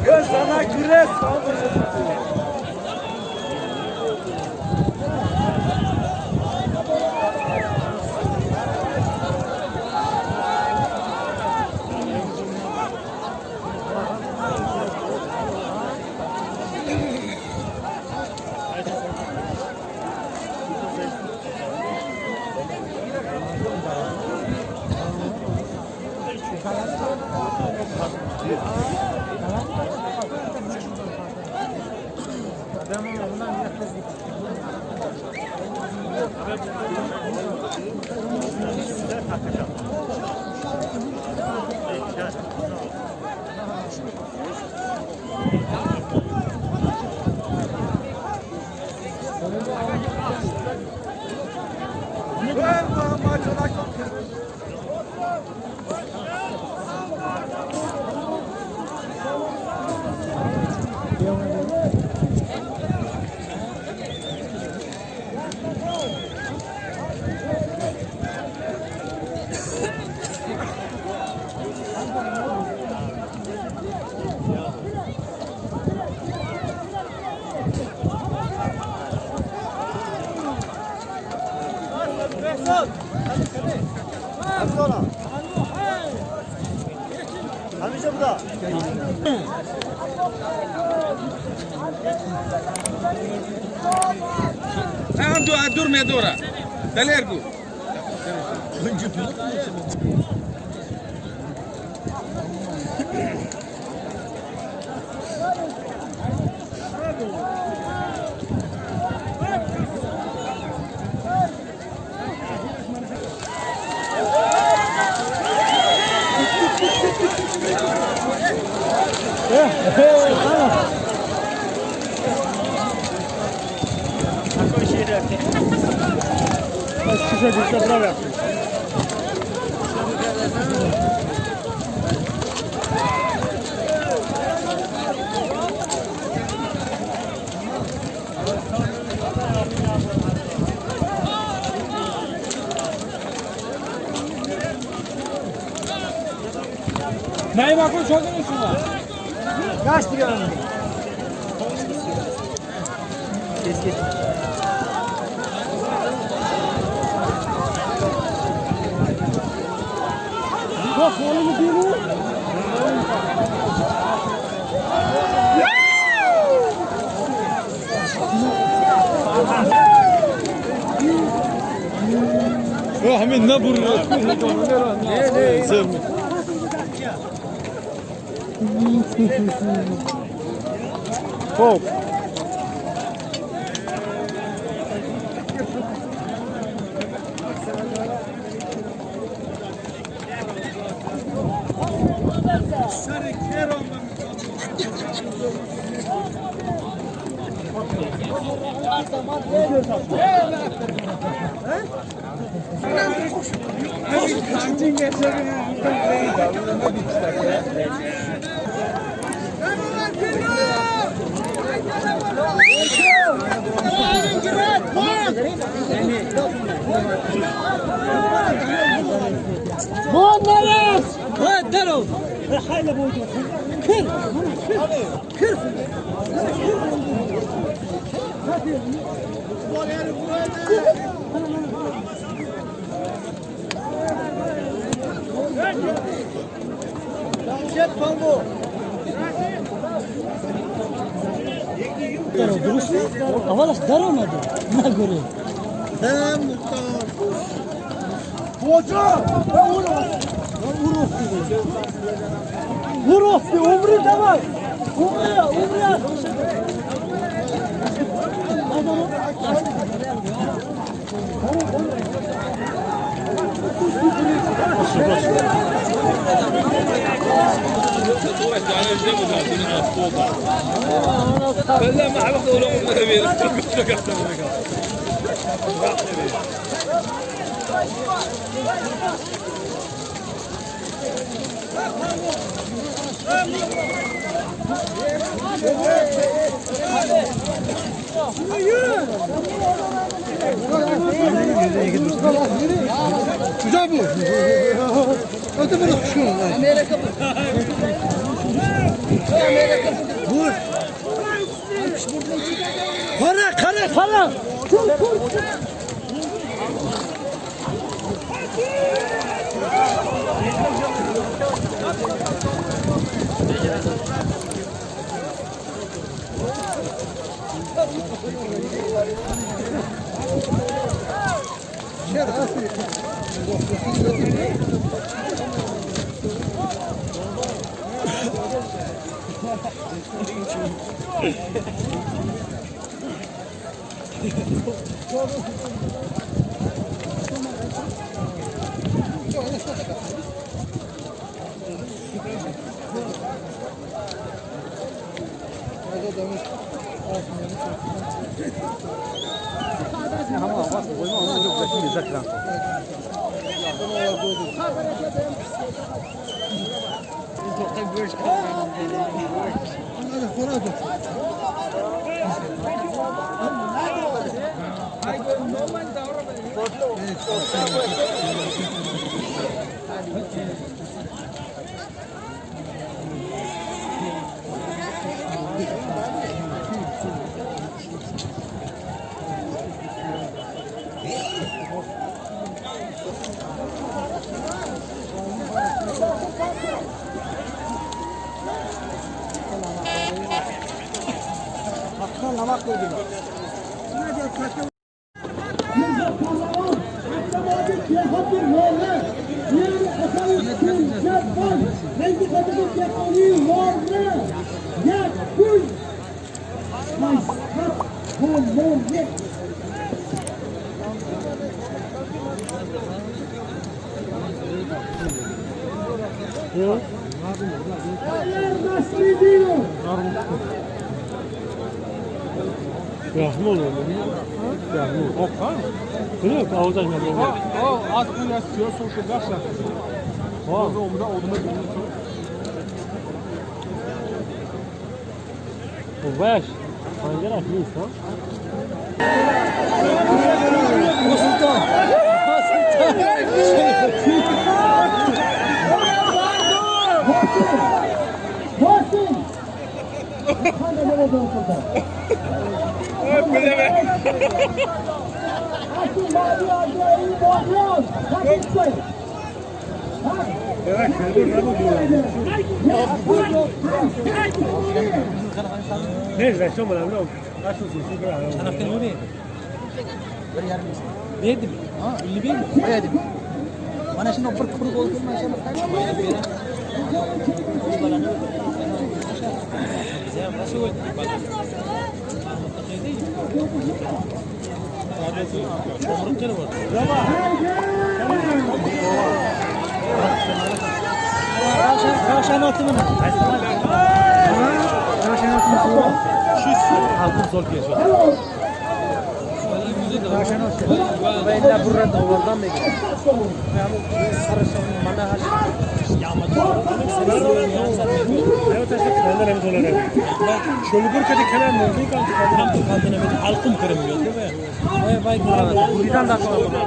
Ya sana güreş Hamize bu da. Antu adur medora. Dalergu. Neyi bakın çok iyi şuna. Kaç diyor? Geç. Bak oğlumu değil mi? Hemen ne burnu? Ne? Sevme. Hop. Bunlarız! Ha dero! Hayla boydu. Kır! Kır! Jet Kongo. Dero duruş mu? Avalaş dero mu? Ne görüyor? Hem muhtar. Hoca! Vur bir umri de var. Umri. لا ما عرفت ولا Güzel bu. Hadi bırak şunu. Vur. Kara. Rahmi olur. Rahmi olur. Ok ha? Biliyor musun? Ağızdan yapıyor. O az bu yaşıyor. Sonra gaş yapıyor. O omda oduma gidiyor. Bu baş. Hangi rahmi insan? Neyse, şu an ne? Kaç olsun? Taraftan oraya. Verdim. Ha, 51 mi? Verdim. Bana şimdi bir kuru koydum ben şimdi. Kaşan attı mı? Kaşan attı mı? Halkın zor geçiyor. Kaşan attı. Ben de burada oradan da gidiyorum. Ben sarışın bana haş. Evet, teşekkür ederim. Şöyle bir kere kenar mı? Halkın kırmıyor değil mi? Vay buradan da sonra.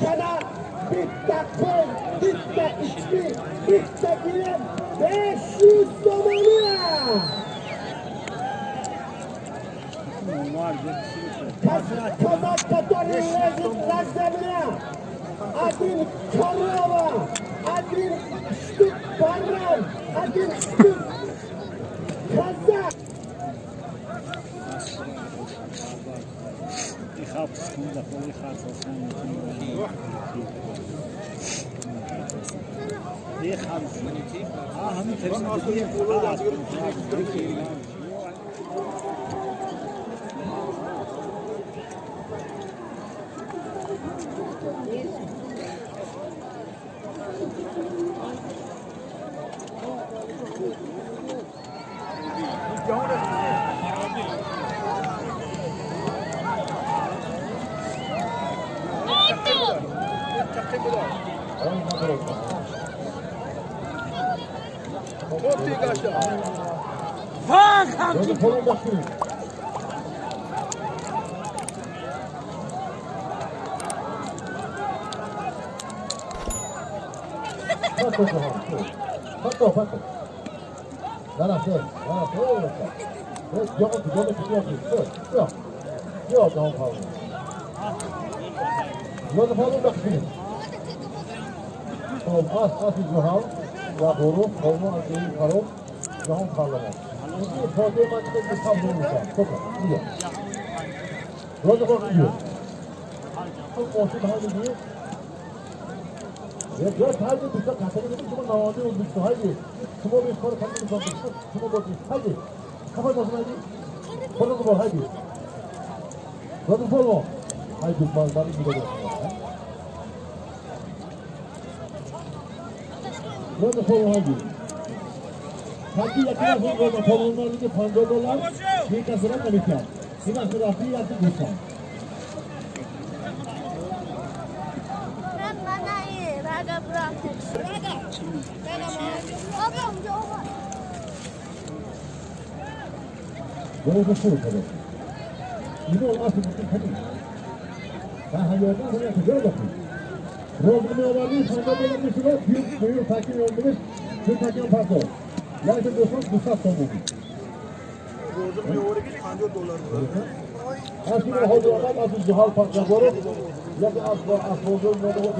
Kana, bitta kol, bitta içki, bitta giren 500 dolarına. Kazak Katar'ın lezzetlerine, adın Karava, adın Ştük Barran, adın Ştük Kazak. Rozum polun başlıyor. Fatto. Guarda te. Gioco, Io non parlo. Io non parlo da qui. Az Zuhal, la doğru, olma azıcık karol, Zuhal parlama. Bu problem açıkta bir tablo olacak. Çok iyi. Rozum bakıyor. Çok boşu daha iyi. Ya dört halde bir şey kategoride bir şey navadı olmuş. Haydi. Şuma bir soru kendini sormuşsun. Şuma bakıyor. Haydi. Kapatmasın haydi. Sorun bu haydi. Rozum polmo. Haydi bari gidelim. Rozum polmo haydi. Sanki yakın rozum polmonlardaki $50 bir kasına kalite. Sinan kırafı yaptı kursan. Raga Bronx. Raga. Böyle bir soru tabii. Yine olmazsa bütün tabii. Ben hayırdan sonra güzel bakayım. Programı olanı sonunda belirmişler. Büyük takip yolumuz. Büyük takip pardon. Yani bu saat sonu. Aslında hoca adam asıl Zuhal Park'a doğru. Ya da asıl olduğum yolda bu